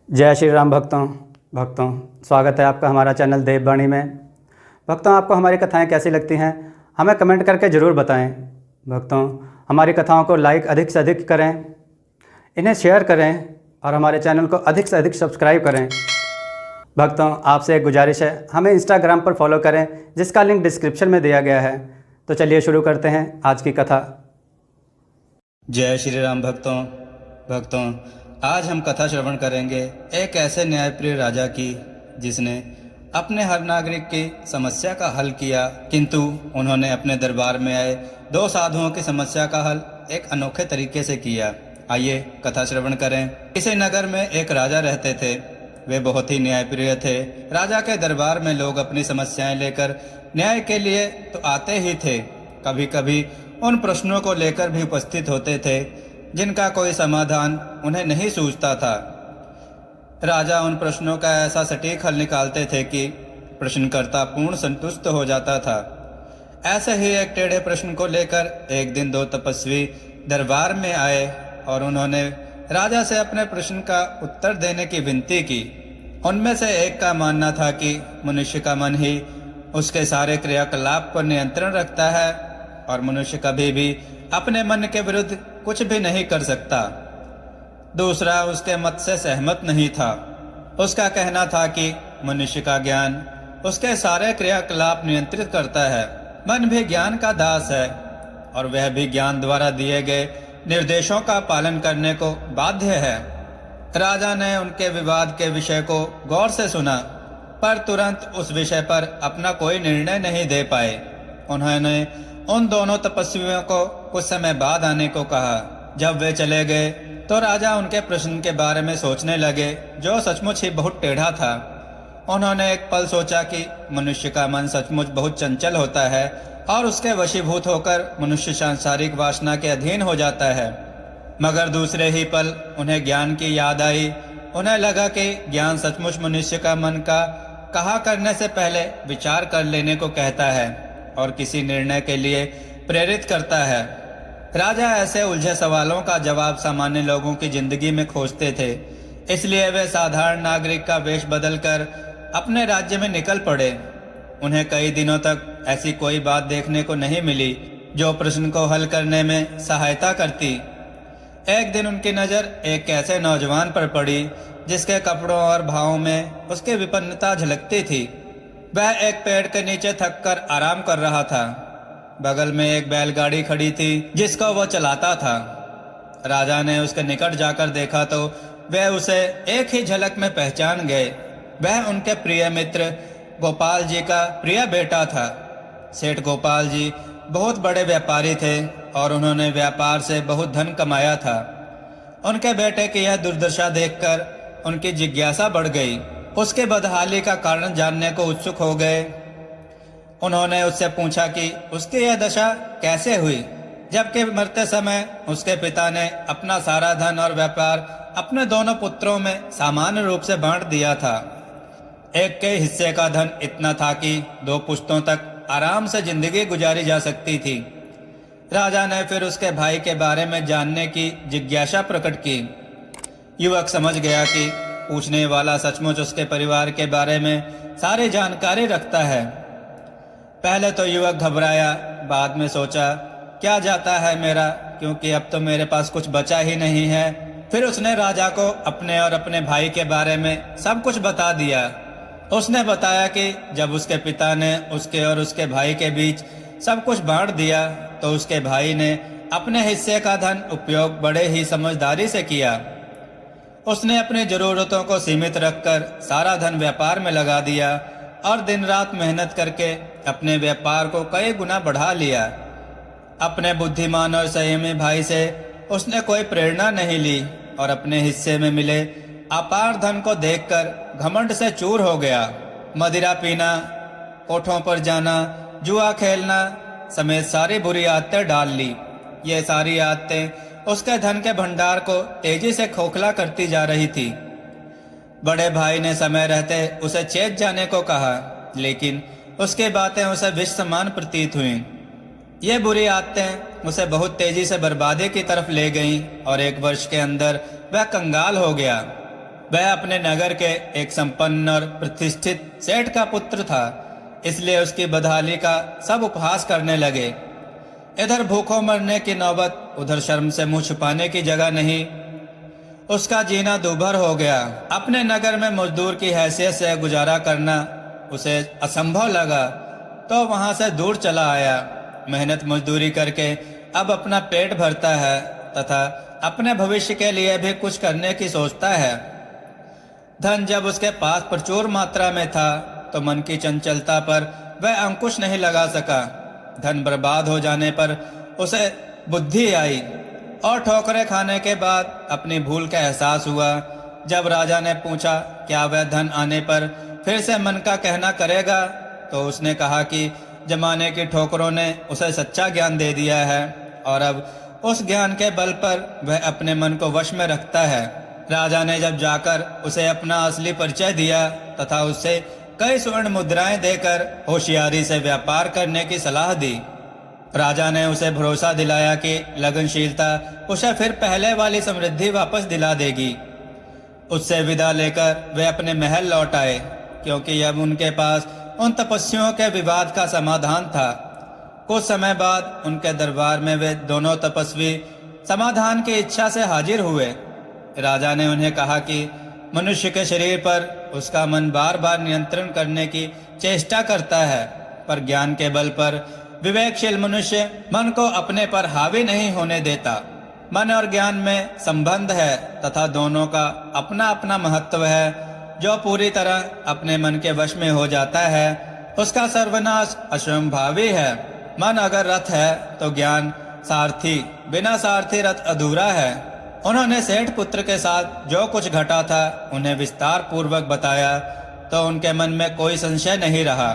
जय श्री राम भक्तों स्वागत है आपका हमारा चैनल देववाणी में। भक्तों, आपको हमारी कथाएं कैसी लगती हैं हमें कमेंट करके ज़रूर बताएं। भक्तों, हमारी कथाओं को लाइक अधिक से अधिक करें, इन्हें शेयर करें और हमारे चैनल को अधिक से अधिक सब्सक्राइब करें। भक्तों, आपसे एक गुजारिश है, हमें इंस्टाग्राम पर फॉलो करें जिसका लिंक डिस्क्रिप्शन में दिया गया है। तो चलिए शुरू करते हैं आज की कथा। जय श्री राम भक्तों, आज हम कथा श्रवण करेंगे एक ऐसे न्यायप्रिय राजा की जिसने अपने हर नागरिक की समस्या का हल किया, किंतु उन्होंने अपने दरबार में आए दो साधुओं की समस्या का हल एक अनोखे तरीके से किया। आइए कथा श्रवण करें। इस नगर में एक राजा रहते थे। वे बहुत ही न्यायप्रिय थे। राजा के दरबार में लोग अपनी समस्याएं लेकर न्याय के लिए तो आते ही थे, कभी कभी उन प्रश्नों को लेकर भी उपस्थित होते थे जिनका कोई समाधान उन्हें नहीं सूझता था। राजा उन प्रश्नों का ऐसा सटीक हल निकालते थे कि प्रश्नकर्ता पूर्ण संतुष्ट हो जाता था। ऐसे ही एक टेढ़े प्रश्न को लेकर एक दिन दो तपस्वी दरबार में आए और उन्होंने राजा से अपने प्रश्न का उत्तर देने की विनती की। उनमें से एक का मानना था कि मनुष्य का मन ही उसके सारे क्रियाकलाप पर नियंत्रण रखता है और मनुष्य कभी भी अपने मन के विरुद्ध कुछ भी नहीं कर सकता। दूसरा उसके मत से सहमत नहीं था। उसका कहना था कि मनुष्य का ज्ञान उसके सारे क्रियाकलाप नियंत्रित करता है। मन भी ज्ञान का दास है और वह भी ज्ञान द्वारा दिए गए निर्देशों का पालन करने को बाध्य है। राजा ने उनके विवाद के विषय को गौर से सुना, पर तुरंत उस विषय पर अपना कोई निर्णय नहीं दे पाए। उन्होंने उन दोनों तपस्वियों को कुछ समय बाद आने को कहा। जब वे चले गए तो राजा उनके प्रश्न के बारे में सोचने लगे, जो सचमुच ही बहुत टेढ़ा था। उन्होंने एक पल सोचा कि मनुष्य का मन सचमुच बहुत चंचल होता है और उसके वशीभूत होकर मनुष्य सांसारिक वासना के अधीन हो जाता है। मगर दूसरे ही पल उन्हें ज्ञान की याद आई। उन्हें लगा कि ज्ञान सचमुच मनुष्य का मन का कहा करने से पहले विचार कर लेने को कहता है और किसी निर्णय के लिए प्रेरित करता है। राजा ऐसे उलझे सवालों का जवाब सामान्य लोगों की जिंदगी में खोजते थे, इसलिए वे साधारण नागरिक का वेश बदलकर अपने राज्य में निकल पड़े। उन्हें कई दिनों तक ऐसी कोई बात देखने को नहीं मिली जो प्रश्न को हल करने में सहायता करती। एक दिन उनकी नज़र एक ऐसे नौजवान पर पड़ी जिसके कपड़ों और भावों में उसकी विपन्नता झलकती थी। वह एक पेड़ के नीचे थककर आराम कर रहा था। बगल में एक बैलगाड़ी खड़ी थी जिसको वो चलाता था। राजा ने उसके निकट जाकर देखा तो वह उसे एक ही झलक में पहचान गए। वह उनके प्रिय मित्र गोपाल जी का प्रिय बेटा था। सेठ गोपाल जी बहुत बड़े व्यापारी थे और उन्होंने व्यापार से बहुत धन कमाया था। उनके बेटे की यह दुर्दशा देखकर उनकी जिज्ञासा बढ़ गई। उसके बदहाली का कारण जानने को उत्सुक हो गए। उन्होंने उससे पूछा कि उसकी यह दशा कैसे हुई, जबकि मरते समय उसके पिता ने अपना सारा धन और व्यापार अपने दोनों पुत्रों में सामान्य रूप से बांट दिया था। एक के हिस्से का धन इतना था कि दो पुश्तों तक आराम से जिंदगी गुजारी जा सकती थी। राजा ने फिर उसके भाई के बारे में जानने की जिज्ञासा प्रकट की। युवक समझ गया कि पूछने वाला सचमुच उसके परिवार के बारे में सारी जानकारी रखता है। पहले तो युवक घबराया, बाद में सोचा क्या जाता है मेरा, क्योंकि अब तो मेरे पास कुछ बचा ही नहीं है। फिर उसने राजा को अपने और अपने भाई के बारे में सब कुछ बता दिया। उसने बताया कि जब उसके पिता ने उसके और उसके भाई के बीच सब कुछ बांट दिया तो उसके भाई ने अपने हिस्से का धन उपयोग बड़े ही समझदारी से किया। उसने अपनी जरूरतों को सीमित रखकर सारा धन व्यापार में लगा दिया और दिन रात मेहनत करके अपने व्यापार को कई गुना बढ़ा लिया। अपने बुद्धिमान और संयमी भाई से उसने कोई प्रेरणा नहीं ली और अपने हिस्से में मिले अपार धन को देखकर घमंड से चूर हो गया। मदिरा पीना, कोठों पर जाना, जुआ खेलना समेत सारी बुरी आदतें डाल ली। ये सारी आदतें उसके धन के भंडार को तेजी से खोखला करती जा रही थी। बड़े भाई ने समय रहते उसे चेत जाने को कहा, लेकिन उसकी बातें उसे विष समान प्रतीत हुईं। ये बुरी आदतें उसे बहुत तेजी से बर्बादी की तरफ ले गईं और एक वर्ष के अंदर वह कंगाल हो गया। वह अपने नगर के एक संपन्न और प्रतिष्ठित सेठ का पुत्र था, इसलिए उसकी बदहाली का सब उपहास करने लगे। इधर भूखों मरने की नौबत, उधर शर्म से मुंह छुपाने की जगह नहीं। उसका जीना दूभर हो गया। अपने नगर में मजदूर की हैसियत से गुजारा करना उसे असंभव लगा, तो वहां से दूर चला आया। मेहनत मजदूरी करके अब अपना पेट भरता है तथा अपने भविष्य के लिए भी कुछ करने की सोचता है। धन जब उसके पास प्रचुर मात्रा में था तो मन की चंचलता पर वह अंकुश नहीं लगा सका। धन बर्बाद हो जाने पर उसे बुद्धि आई और ठोकरें खाने के बाद अपनी भूल का एहसास हुआ। जब राजा ने पूछा क्या वह धन आने पर फिर से मन का कहना करेगा, तो उसने कहा कि जमाने की ठोकरों ने उसे सच्चा ज्ञान दे दिया है और अब उस ज्ञान के बल पर वह अपने मन को वश में रखता है। राजा ने जब जाकर उसे अपना असली परिचय दिया तथा उससे कई स्वर्ण मुद्राएं देकर होशियारी से व्यापार करने की सलाह दी। राजा ने उसे भरोसा दिलाया कि लगनशीलता उसे फिर पहले वाली समृद्धि वापस दिला देगी। उससे विदा लेकर वे अपने महल लौट आए, क्योंकि अब उनके पास उन तपस्वियों के विवाद का समाधान था। कुछ समय बाद उनके दरबार में वे दोनों तपस्वी समाधान की इच्छा से हाजिर हुए। राजा ने उन्हें कहा कि मनुष्य के शरीर पर उसका मन बार बार नियंत्रण करने की चेष्टा करता है, पर ज्ञान के बल पर विवेकशील मनुष्य मन को अपने पर हावी नहीं होने देता। मन और ज्ञान में संबंध है तथा दोनों का अपना अपना महत्व है। जो पूरी तरह अपने मन के वश में हो जाता है उसका सर्वनाश असंभावी है। मन अगर रथ है तो ज्ञान सारथी, बिना सारथी रथ अधूरा है। उन्होंने सेठ पुत्र के साथ जो कुछ घटा था उन्हें विस्तार पूर्वक बताया, तो उनके मन में कोई संशय नहीं रहा।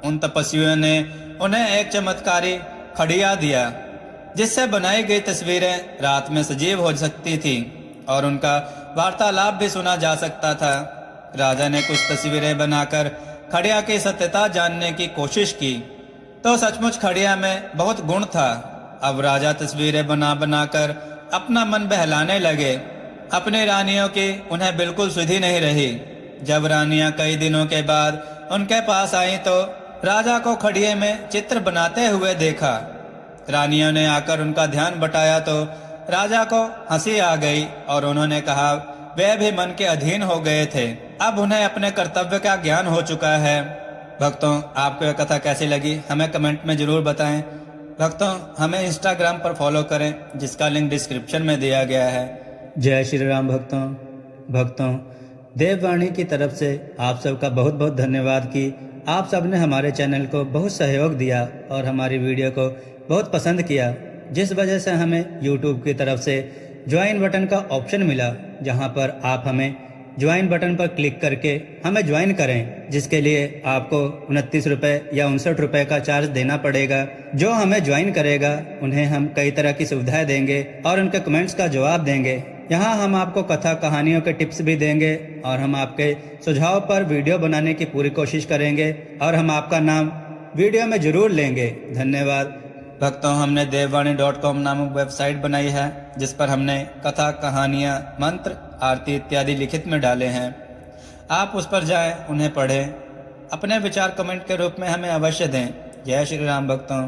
उन तपस्वियों ने उन्हें एक चमत्कारी खड़िया दिया, जिससे बनाई गई तस्वीरें रात में सजीव हो सकती थी और उनका वार्तालाप भी सुना जा सकता था। राजा ने कुछ तस्वीरें बनाकर खड़िया की सत्यता जानने की कोशिश की, तो सचमुच खड़िया में बहुत गुण था। अब राजा तस्वीरें बना बनाकर अपना मन बहलाने लगे। अपनी रानियों की उन्हें बिल्कुल सुधि नहीं रही। जब रानियां कई दिनों के बाद उनके पास आईं तो राजा को खड़िए में चित्र बनाते हुए देखा। रानियों ने आकर उनका ध्यान बटाया तो राजा को हंसी आ गई और उन्होंने कहा वे भी मन के अधीन हो गए थे। अब उन्हें अपने कर्तव्य का ज्ञान हो चुका है। भक्तों, आपको यह कथा कैसी लगी हमें कमेंट में जरूर बताएं। भक्तों, हमें इंस्टाग्राम पर फॉलो करें, जिसका लिंक डिस्क्रिप्शन में दिया गया है। जय श्री राम। भक्तों, देववाणी की तरफ से आप सबका बहुत बहुत धन्यवाद कि आप सब ने हमारे चैनल को बहुत सहयोग दिया और हमारी वीडियो को बहुत पसंद किया, जिस वजह से हमें YouTube की तरफ से ज्वाइन बटन का ऑप्शन मिला, जहां पर आप हमें ज्वाइन बटन पर क्लिक करके हमें ज्वाइन करें, जिसके लिए आपको 29 रुपये या 59 रुपये का चार्ज देना पड़ेगा। जो हमें ज्वाइन करेगा उन्हें हम कई तरह की सुविधाएं देंगे और उनके कमेंट्स का जवाब देंगे। यहाँ हम आपको कथा कहानियों के टिप्स भी देंगे और हम आपके सुझाव पर वीडियो बनाने की पूरी कोशिश करेंगे और हम आपका नाम वीडियो में जरूर लेंगे। धन्यवाद। भक्तों, हमने देववाणी.com नामक वेबसाइट बनाई है, जिस पर हमने कथा कहानियाँ, मंत्र, आरती इत्यादि लिखित में डाले हैं। आप उस पर जाएं, उन्हें पढ़ें, अपने विचार कमेंट के रूप में हमें अवश्य दें। जय श्री राम। भक्तों।